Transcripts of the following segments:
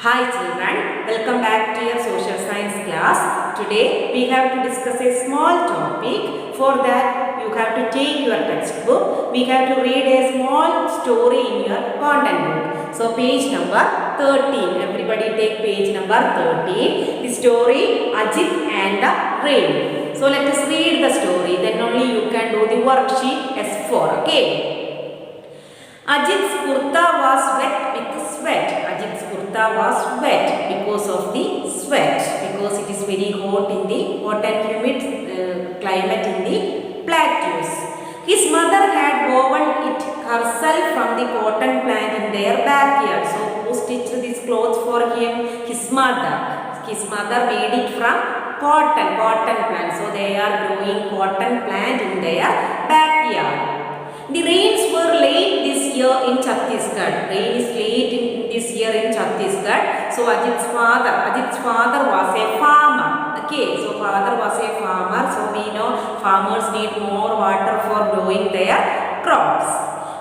Hi children, welcome back to your social science class. Today we have to discuss a small topic. For that you have to take your textbook. We have to read a small story in your content book. So page number 13. Everybody take page number 13. The story Ajit and the Rain. So let us read the story. Then only you can do the worksheet S4. Okay. Ajit's kurta was wet with sweat. Ajit's kurta was wet because of the sweat. Because it is very hot in the hot and humid climate in the plateaus. His mother had woven it herself from the cotton plant in their backyard. So who stitched these clothes for him? His mother. His mother made it from cotton plant. So they are growing cotton plant in their backyard. The rains were late this year in Chhattisgarh. Rain is late this year in Chhattisgarh. So Ajit's father was a farmer. Okay, so father was a farmer. So we know farmers need more water for growing their crops.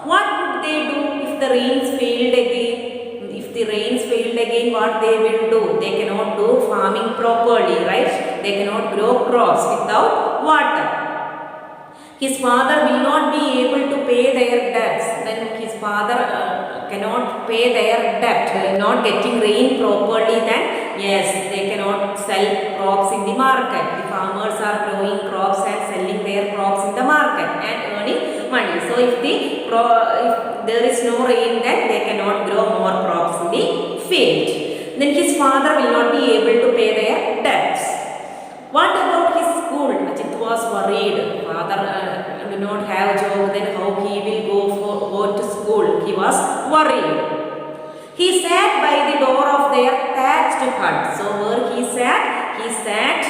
What would they do if the rains failed again? If the rains failed again, what they will do? They cannot do farming properly, right? They cannot grow crops without water. His father will not be able to pay their debts. Then his father cannot pay their debt. Not getting rain properly, then yes, they cannot sell crops in the market. The farmers are growing crops and selling their crops in the market and earning money. So if there is no rain, then they cannot grow more crops in the field. Then his father will not be able to pay their debts. What about his school? Ajit was worried. Father do not have a job, then how he will go to school? He was worried. He sat by the door of their thatched hut. So where he sat? He sat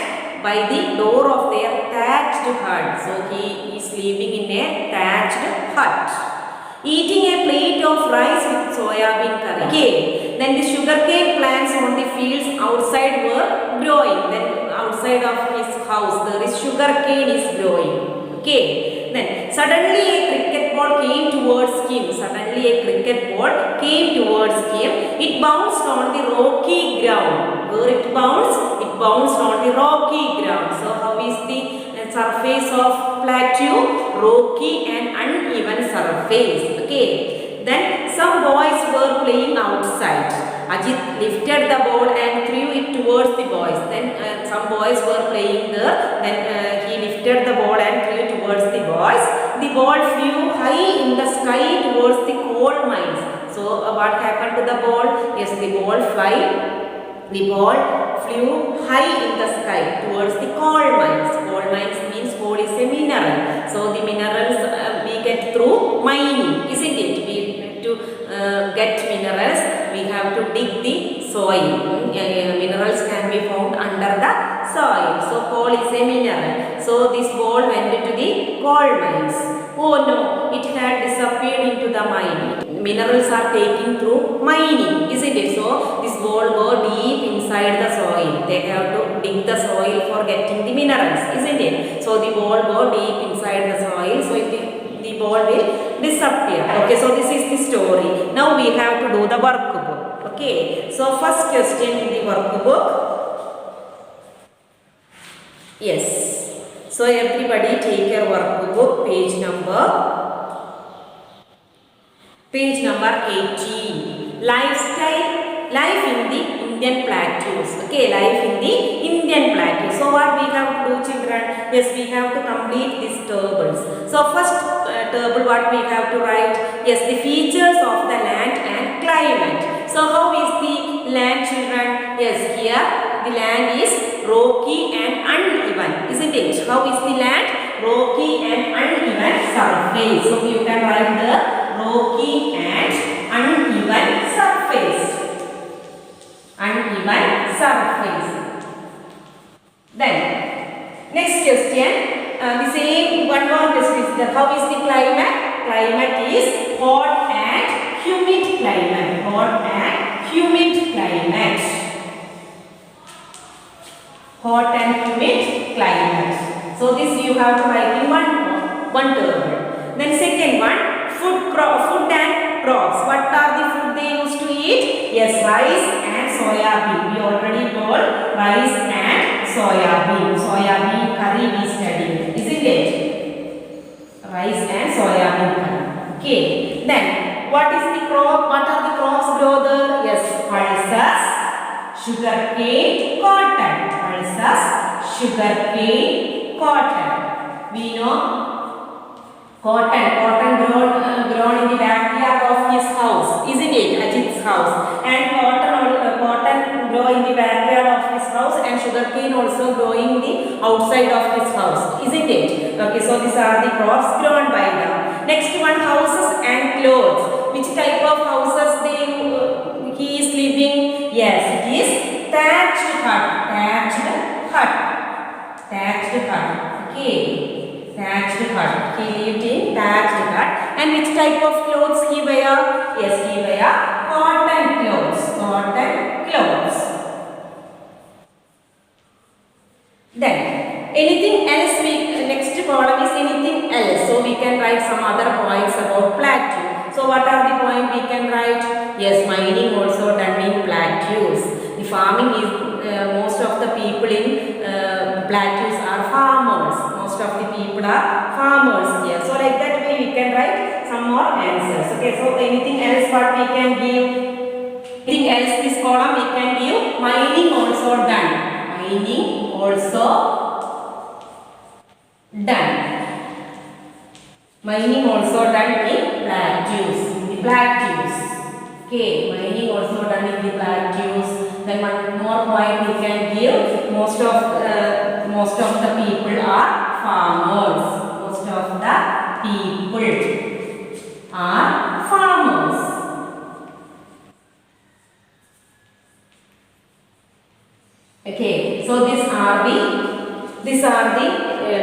by the door of their thatched hut. So he is living in a thatched hut, eating a plate of rice with soya bean curry. Okay. Then the sugarcane plants on the fields outside were growing. Then outside of his house there is sugarcane is growing. Okay. Then suddenly a cricket ball came towards him. It bounced on the rocky ground. Where it bounced? It bounced on the rocky ground. So how is the surface of plateau? Rocky and uneven surface. Okay. Then some boys were playing outside. Ajit lifted the ball and threw it towards the boys. Then some boys were playing there. Then he lifted the ball and threw it towards the boys. The ball flew high in the sky towards the coal mines. So what happened to the ball? Yes, the ball flew high in the sky towards the coal mines. Coal mines means coal is a mineral. So the minerals we get through mining, isn't it? To get minerals, we have to dig the soil. Minerals can be found under the soil. So coal is a mineral. So this ball went to the coal mines. Oh no, it had disappeared into the mine. Minerals are taken through mining, isn't it? So this ball go deep inside the soil. They have to dig the soil for getting the minerals, isn't it? So the ball go deep inside the soil. So the ball will disappear. Okay, so this is the story. Now we have to do the workbook. Okay, so first question in the workbook. Yes. So everybody take your workbook, page number 18. Life in the Indian plateaus. Okay, life in the Indian plateaus. So what we have to do, children? Yes, we have to complete these tables. So first table, what we have to write? Yes, the features of the land and climate. So how is the land, children? Yes, here the land is rocky and uneven, isn't it? How is the land? Rocky and uneven surface. So you can write the rocky and uneven surface. Then next question, the same one more question is that how is the climate? Climate is hot and humid climate. So this you have to write in one table. Then second one, food and crops. What are the food they used to eat? Yes, rice and soya bean. We already told rice and soya bean. Soya bean curry we studied, isn't it? Rice and soya bean curry. Okay. Then what is the crop? What are the crops grow there? Yes, pulses, sugarcane, cotton. Pulses, sugarcane, cotton. We know cotton grown in the backyard of his house, isn't it? Ajit's house. And cotton grow in the backyard of his house, and sugarcane also growing in the outside of his house, isn't it? Okay, so these are the crops grown by them. Next one, houses and clothes. Which type of houses he is living? Yes, it is thatched hut. Thatched hut. Thatched hut. Okay. Thatched hut. He lived in thatched hut. And which type of clothes he wear? Yes, he wear cotton clothes. Cotton clothes. Then anything else? Next column is anything else. So we can write some other points about plateau. So what are the points we can write? Yes, mining also done in plateaus. The farming is most of the people in plateaus are farmers. Most of the people are farmers here. So like that way we can write some more answers. Okay, so anything else what we can give? Anything else this column we can give? Mining also done. Mining also done. Mining also done in plateaus. The plateaus. Okay, mining also done in the plateaus. Then one more point we can give. Most of the people are farmers. Most of the people are farmers. Okay, so these are the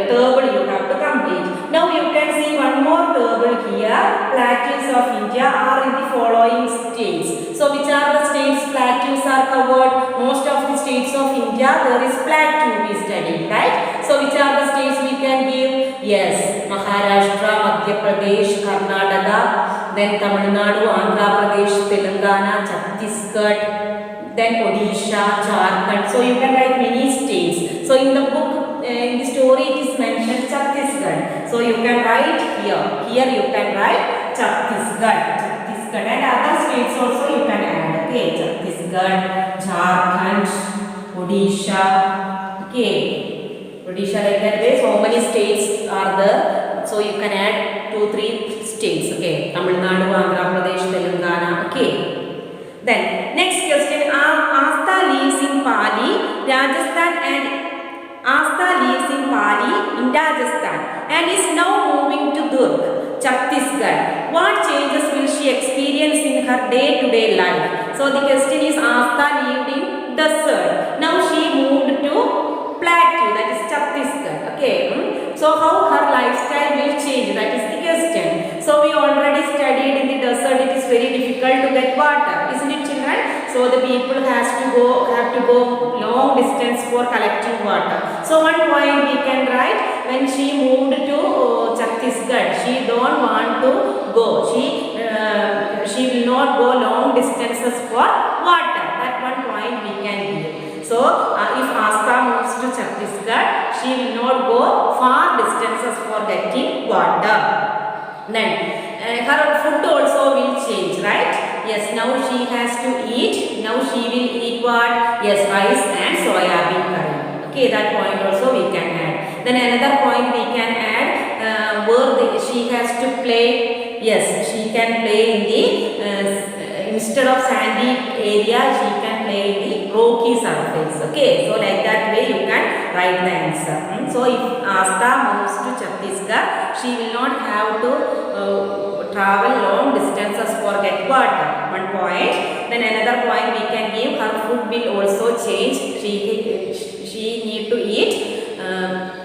table you have to complete. Now you can see one more table here. Plateaus of India are in the following states. So which are the states plateaus are covered? Most of the states of India there is plateau we studied, right? So which are the states we can give? Yes, Maharashtra, Madhya Pradesh, Karnataka, then Tamil Nadu, Andhra Pradesh, Telangana, Chhattisgarh, then Odisha, Jharkhand. So you can write many states. So in the book, in the story it is mentioned Chhattisgarh. So you can write here. Here you can write Chhattisgarh. Chhattisgarh and other states also you can add. Okay, Chhattisgarh, Jharkhand, Odisha. Okay, Odisha like that way. So many states are there. So you can add 2-3 states. Okay, Tamil Nadu, Andhra Pradesh, Telangana. Okay. Then next question. Asta lives in Pali, Rajasthan in Rajasthan and is now moving to Durg, Chhattisgarh. What changes will she experience in her day-to-day life? So the question is, Asta lived in desert. Now she moved to plateau, that is Chhattisgarh. Okay. So how her lifestyle will change? That is the question. So we already studied in the desert it is very difficult to get water, isn't it, children? So the people have to go long distance for collecting water. So one point we can write, when she moved to Chhattisgarh, she don't want to go. She will not go long distances for water. That one point we can give. So if Asta moves to Chhattisgarh, she will not go far distances for getting water. Then her food also will change, right? Yes, now she has to eat. Now she will eat what? Yes, rice and soya bean curry. Okay, that point also we can add. Then another point we can add, where she has to play. Yes, she can play in the instead of sandy area, she can play in the rocky surface. Okay, so like that way you can write the answer. So if Asta moves to Chhattisgarh, she will not have to travel long distances for get water. One point. Then another point we can give, her food will also change. She need to eat.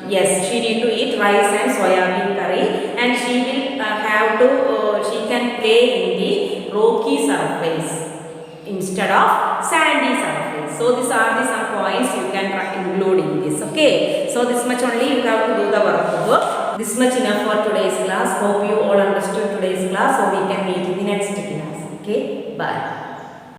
Yes, she need to eat rice and soya bean curry, and she will have to. She can play in the rocky surface instead of sandy surface. So these are the some points you can include in this. Okay. So this much only you have to do the workbook. This much enough for today's class. Hope you all understood today's class. So we can meet in the next class. Okay. Bye.